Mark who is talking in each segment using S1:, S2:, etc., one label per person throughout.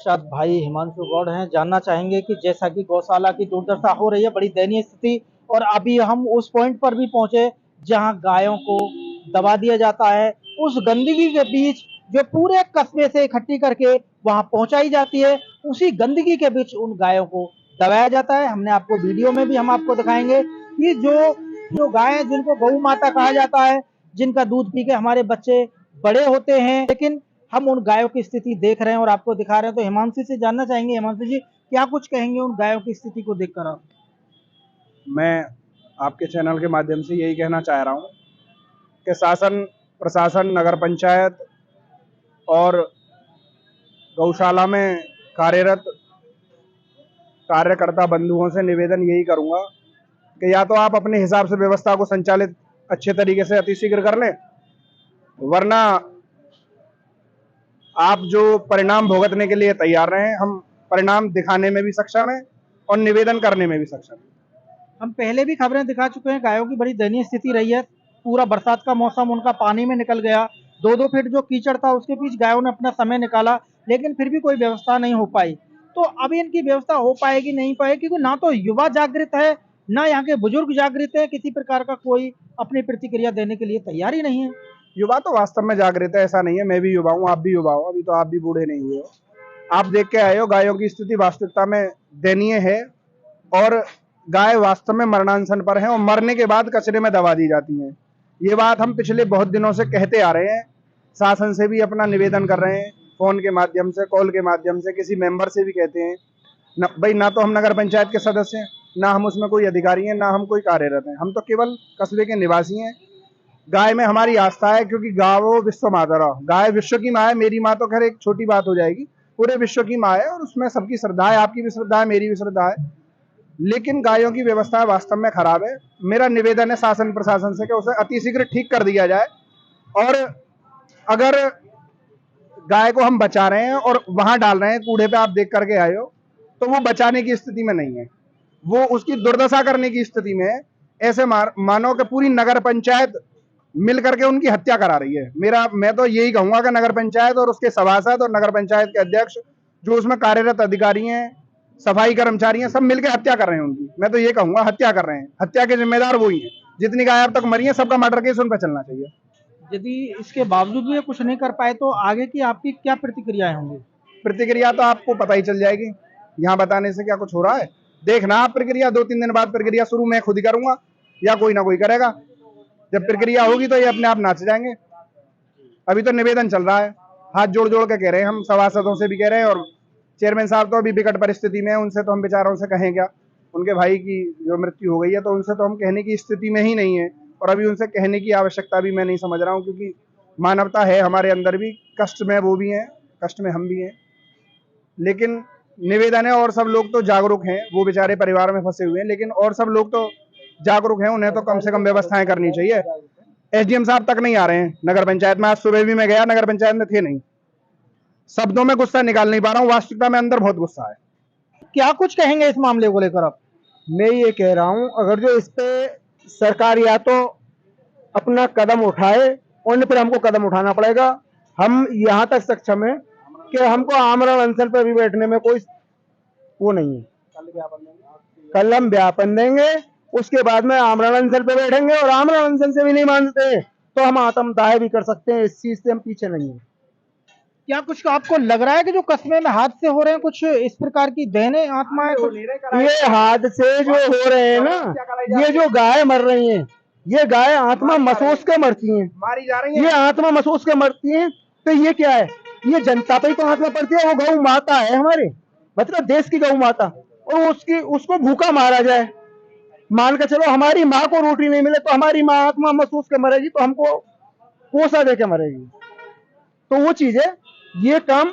S1: साथ भाई हिमांशु गौड़ हैं। जानना चाहेंगे कि जैसा कि गौशाला की दुर्दशा हो रही है, बड़ी दयनीय स्थिति, और अभी हम उस पॉइंट पर भी पहुंचे जहां गायों को दबा दिया जाता है। उस गंदगी के बीच जो पूरे कस्बे से इकट्ठी करके वहां पहुंचाई जाती है, उसी गंदगी के बीच उन गायों को दबाया जाता है। हमने आपको वीडियो में भी हम आपको दिखाएंगे कि जो जो गाय जिनको गौ माता कहा जाता है, जिनका दूध पी के हमारे बच्चे बड़े होते हैं, लेकिन हम उन गायों की स्थिति देख रहे हैं और आपको दिखा रहे हैं। तो हिमांशु से जानना चाहेंगे, हिमांशु जी क्या कुछ कहेंगे उन गायों की स्थिति को देखकर आप?
S2: मैं आपके चैनल के माध्यम से यही कहना चाह रहा हूँ कि शासन, प्रशासन, नगर पंचायत और गौशाला में कार्यरत कार्यकर्ता बंधुओं से निवेदन यही करूँगा कि या तो आप अपने हिसाब से व्यवस्था को संचालित अच्छे तरीके से अतिशीघ्र कर लें, वरना आप जो परिणाम भुगतने के लिए तैयार रहें। हम परिणाम दिखाने में भी सक्षम हैं और निवेदन करने में भी सक्षम हैं।
S1: हम पहले भी खबरें दिखा चुके हैं, गायों की बड़ी दयनीय स्थिति रही है। पूरा बरसात का मौसम उनका पानी में निकल गया, 2-2 फीट जो कीचड़ था उसके बीच गायों ने अपना समय निकाला, लेकिन फिर भी कोई व्यवस्था नहीं हो पाई। तो अब इनकी व्यवस्था हो पाएगी नहीं पाएगी, क्योंकि ना तो युवा जागृत है, ना यहाँ के बुजुर्ग जागृत है, किसी प्रकार का कोई अपनी प्रतिक्रिया देने के लिए तैयार ही नहीं है।
S2: युवा तो वास्तव में जागृत है, ऐसा नहीं है। मैं भी युवा हूँ, आप भी युवा हो, अभी तो आप भी बूढ़े नहीं हुए हो। आप देख के आए हो गायों की स्थिति वास्तविकता में दयनीय है और गाय वास्तव में मरणानसन पर है और मरने के बाद कचरे में दबा दी जाती हैं। ये बात हम पिछले बहुत दिनों से कहते आ रहे हैं, शासन से भी अपना निवेदन कर रहे हैं, फोन के माध्यम से, कॉल के माध्यम से, किसी मेंबर से भी कहते हैं। भाई ना तो हम नगर पंचायत के सदस्य हैं, ना हम उसमें कोई अधिकारी हैं, ना हम कोई कार्यरत हैं। हम तो केवल कस्बे के निवासी हैं। गाय में हमारी आस्था है, क्योंकि गावो विश्व मातरः, गाय विश्व की माँ है। मेरी माँ तो खैर एक छोटी बात हो जाएगी, पूरे विश्व की माँ है और उसमें सबकी श्रद्धा है। आपकी भी श्रद्धा है, मेरी भी श्रद्धा है, लेकिन गायों की व्यवस्था वास्तव में खराब है। मेरा निवेदन है शासन प्रशासन से कि उसे अतिशीघ्र ठीक कर दिया जाए, और अगर गाय को हम बचा रहे हैं और वहां डाल रहे हैं कूड़े पे, आप देख करके आए हो, तो वो बचाने की स्थिति में नहीं है, वो उसकी दुर्दशा करने की स्थिति में है। ऐसे मानो कि पूरी नगर पंचायत मिल करके उनकी हत्या करा रही है। मैं तो यही कहूंगा कि नगर पंचायत और उसके सभासद और नगर पंचायत के अध्यक्ष, जो उसमें कार्यरत अधिकारी हैं, सफाई कर्मचारी हैं, सब मिलकर हत्या कर रहे हैं उनकी। मैं तो ये कहूंगा हत्या कर रहे हैं, हत्या के जिम्मेदार वही हैं। जितनी गाय अब तक मरी है, सबका मर्डर केस उन पर चलना चाहिए।
S1: यदि इसके बावजूद भी ये कुछ नहीं कर पाए तो आगे की आपकी क्या प्रतिक्रियाएं होंगी?
S2: प्रतिक्रिया तो आपको पता ही चल जाएगी, यहाँ बताने से क्या कुछ हो रहा है। देखना आप प्रक्रिया, 2-3 दिन बाद प्रक्रिया शुरू मैं खुद ही करूंगा या कोई ना कोई करेगा। जब प्रक्रिया होगी तो ये अपने आप नाच जाएंगे। अभी तो निवेदन चल रहा है, हाथ जोड़ जोड़ के कह रहे हैं, हम सभासदों से भी कह रहे हैं, और चेयरमैन साहब तो अभी विकट परिस्थिति में है, उनसे तो हम बेचारों से कहें क्या। उनके भाई की जो मृत्यु हो गई है, तो उनसे तो हम कहने की स्थिति में ही नहीं है, और अभी उनसे कहने की आवश्यकता भी मैं नहीं समझ रहा हूँ, क्योंकि मानवता है हमारे अंदर भी, कष्ट में वो भी हैं, कष्ट में हम भी हैं। लेकिन निवेदन है, और सब लोग तो जागरूक हैं, वो बेचारे परिवार में फंसे हुए हैं, लेकिन और सब लोग तो जागरूक हैं, उन्हें तो कम से कम व्यवस्थाएं करनी चाहिए। एसडीएम साहब तक नहीं आ रहे हैं नगर पंचायत में। आज सुबह भी मैं गया, नगर पंचायत में थे नहीं। शब्दों में गुस्सा निकाल नहीं पा रहा हूँ, वास्तविकता में अंदर बहुत गुस्सा है।
S1: क्या कुछ कहेंगे इस मामले को लेकर आप?
S3: मैं ये कह रहा हूँ, अगर जो इस पे सरकार या तो अपना कदम उठाए, और फिर हमको कदम उठाना पड़ेगा। हम यहाँ तक सक्षम है कि हमको आमरण अनशन पर भी बैठने में कोई वो नहीं है। कल हम ज्ञापन देंगे, उसके बाद में आमरण अनशन पे बैठेंगे, और आमरण अनशन से भी नहीं मानते तो हम आत्मदाह भी कर सकते हैं। इस चीज से हम पीछे नहीं है।
S1: क्या कुछ आपको लग रहा है कि जो कस्बे में हादसे हो रहे हैं, कुछ इस प्रकार की दहने आत्माएं?
S3: ये हादसे जो हो रहे हैं ना, ये जो गाय मर रही हैं, ये गाय आत्मा महसूस के मरती हैं,
S2: मारी जा रही है,
S3: ये आत्मा महसूस के मरती हैं। तो ये क्या है? ये जनता पे ही तो आत्मा पड़ती है। वो गौ माता है हमारे, मतलब देश की गौ माता, और उसको भूखा मारा जाए। मान के चलो हमारी माँ को रोटी नहीं मिले तो हमारी माँ आत्मा महसूस के मरेगी, तो हमको कोसा दे के मरेगी। तो वो चीज है, ये काम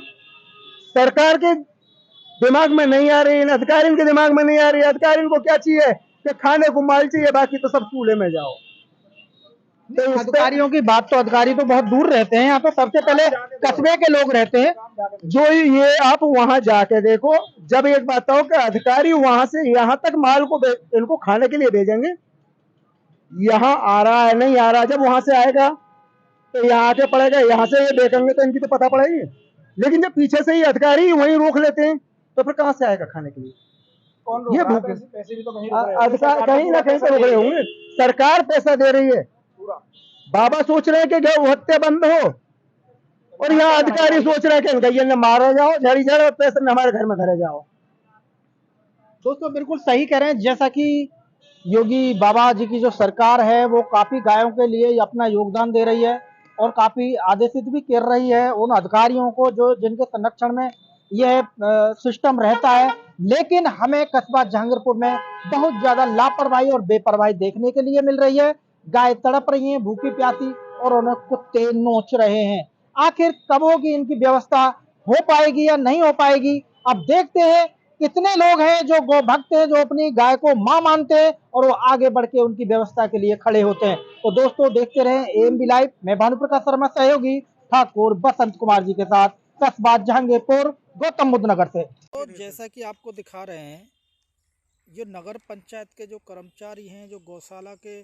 S3: सरकार के दिमाग में नहीं आ रही है, अधिकारी के दिमाग में नहीं आ रही है। अधिकारी को क्या चाहिए कि खाने को माल चाहिए, बाकी तो सब चूल्हे में जाओ।
S1: तो अधिकारियों की बात तो, अधिकारी तो बहुत दूर रहते हैं, यहाँ तो सबसे पहले कस्बे के लोग रहते हैं।
S3: जो ये आप वहां जाके देखो, जब एक बात हो कि अधिकारी वहां से यहाँ तक माल को इनको खाने के लिए भेजेंगे, यहाँ आ रहा है नहीं आ रहा, जब वहां से आएगा तो यहाँ आके पड़ेगा, यहाँ से ये देखेंगे तो इनकी तो पता पड़ेगी। लेकिन जब पीछे से ही अधिकारी वहीं रोक लेते हैं तो फिर कहाँ से आएगा खाने के लिए?
S2: कौन रोक
S3: ये
S2: रहा है?
S3: भूख
S2: पैसे भी तो कहीं रुक रहे हैं।
S3: अधिकार
S2: सरकार
S3: कहीं ना
S2: पूरा
S3: कहीं
S2: पैसा
S3: तो रुक
S2: दे
S3: रहे
S2: रही है,
S3: होंगे। सरकार पैसा दे रही है,
S2: पूरा।
S3: बाबा सोच रहे हैं कि गौ हत्या बंद हो, और यहाँ अधिकारी सोच रहे हैं कि गैया ने मारा जाओ, झड़ी झड़, और पैसे में हमारे घर में धरे जाओ।
S1: दोस्तों बिल्कुल सही कह रहे हैं। जैसा कि योगी बाबा जी की जो सरकार है वो काफी गायों के लिए अपना योगदान दे रही है और काफी आदेशित भी कर रही है उन अधिकारियों को जो जिनके संरक्षण में यह सिस्टम रहता है। लेकिन हमें कस्बा जहांगीरपुर में बहुत ज्यादा लापरवाही और बेपरवाही देखने के लिए मिल रही है। गाय तड़प रही हैं भूखी प्यासी और उन्हें कुत्ते नोच रहे हैं। आखिर कब होगी इनकी व्यवस्था, हो पाएगी या नहीं हो पाएगी? अब देखते हैं कितने लोग हैं जो गौ भक्त हैं, जो अपनी गाय को मां मानते हैं और वो आगे बढ़ के उनकी व्यवस्था के लिए खड़े होते हैं। तो दोस्तों देखते रहें एएमबी लाइव। मैं भानुप्रकाश शर्मा, सहयोगी ठाकुर बसंत कुमार जी के साथ, कस्बा जहांगीरपुर, गौतम बुद्ध नगर से। तो जैसा कि आपको दिखा रहे हैं, जो नगर पंचायत के जो कर्मचारी हैं, जो गौशाला के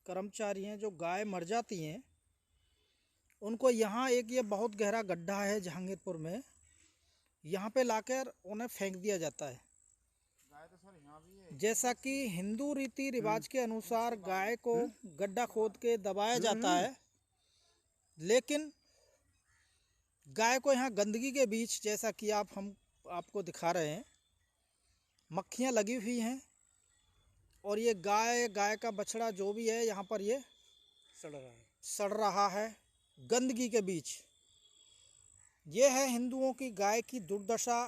S1: कर्मचारी हैं, जो गाय मर जाती हैं उनको यहाँ एक ये बहुत गहरा गड्ढा है जहांगीरपुर में, यहाँ पे लाकर उन्हें फेंक दिया जाता है। जैसा कि हिंदू रीति रिवाज के अनुसार गाय को गड्ढा खोद के दबाया जाता है, लेकिन गाय को यहाँ गंदगी के बीच, जैसा कि हम आपको दिखा रहे हैं, मक्खियाँ लगी हुई हैं और ये गाय का बछड़ा जो भी है यहाँ पर ये सड़ रहा है गंदगी के बीच। ये है हिंदुओं की गाय की दुर्दशा।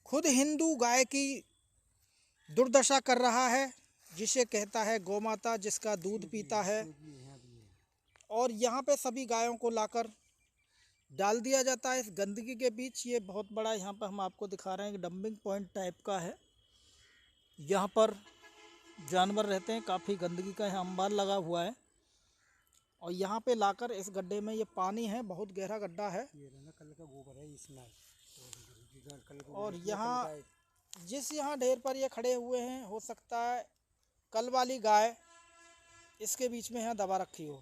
S1: खुद हिंदू गाय की दुर्दशा कर रहा है, जिसे कहता है गौ माता, जिसका दूध पीता है। और यहाँ पे सभी गायों को लाकर डाल दिया जाता है इस गंदगी के बीच। ये बहुत बड़ा यहाँ पर हम आपको दिखा रहे हैं कि डंपिंग पॉइंट टाइप का है। यहाँ पर जानवर रहते हैं, काफ़ी गंदगी का यहाँ अंबार लगा हुआ है और यहाँ पे लाकर इस गड्ढे में, ये पानी है, बहुत गहरा गड्ढा है। कल का गोबर है इसमें। और यहाँ जिस यहाँ ढेर पर ये खड़े हुए हैं, हो सकता है कल वाली गाय इसके बीच में यहाँ दबा रखी हो,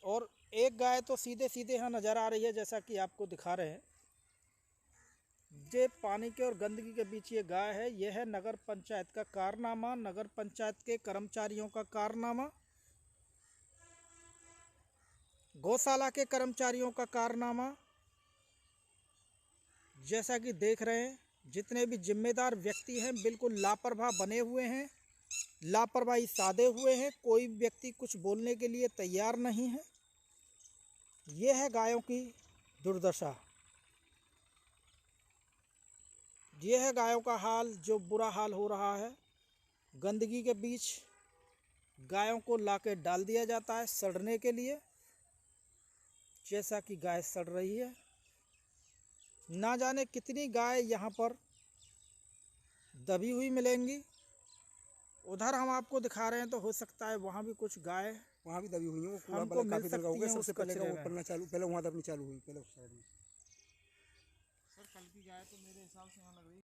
S1: और एक गाय तो सीधे सीधे यहाँ नज़र आ रही है, जैसा कि आपको दिखा रहे हैं। ये पानी के और गंदगी के बीच ये गाय है। यह है नगर पंचायत का कारनामा, नगर पंचायत के कर्मचारियों का कारनामा, गौशाला के कर्मचारियों का कारनामा। जैसा कि देख रहे हैं, जितने भी जिम्मेदार व्यक्ति हैं बिल्कुल लापरवाह बने हुए हैं, लापरवाही साधे हुए हैं। कोई व्यक्ति कुछ बोलने के लिए तैयार नहीं है। ये है गायों की दुर्दशा, ये है गायों का हाल, जो बुरा हाल हो रहा है। गंदगी के बीच गायों को लाके डाल दिया जाता है सड़ने के लिए। जैसा कि गाय सड़ रही है, ना जाने कितनी गाय यहाँ पर दबी हुई मिलेंगी। उधर हम आपको दिखा रहे हैं तो हो सकता है वहाँ भी कुछ गाय
S2: वहाँ भी दबी हुई है। वो
S1: हमको मिल सकती हैं।
S2: सबसे पहले का वो पड़ना चालू, पहले वहाँ दबनी चालू हुई, पहले उस साइड में।
S1: सर कल की गाय तो मेरे हिसाब से यहाँ लग रही है।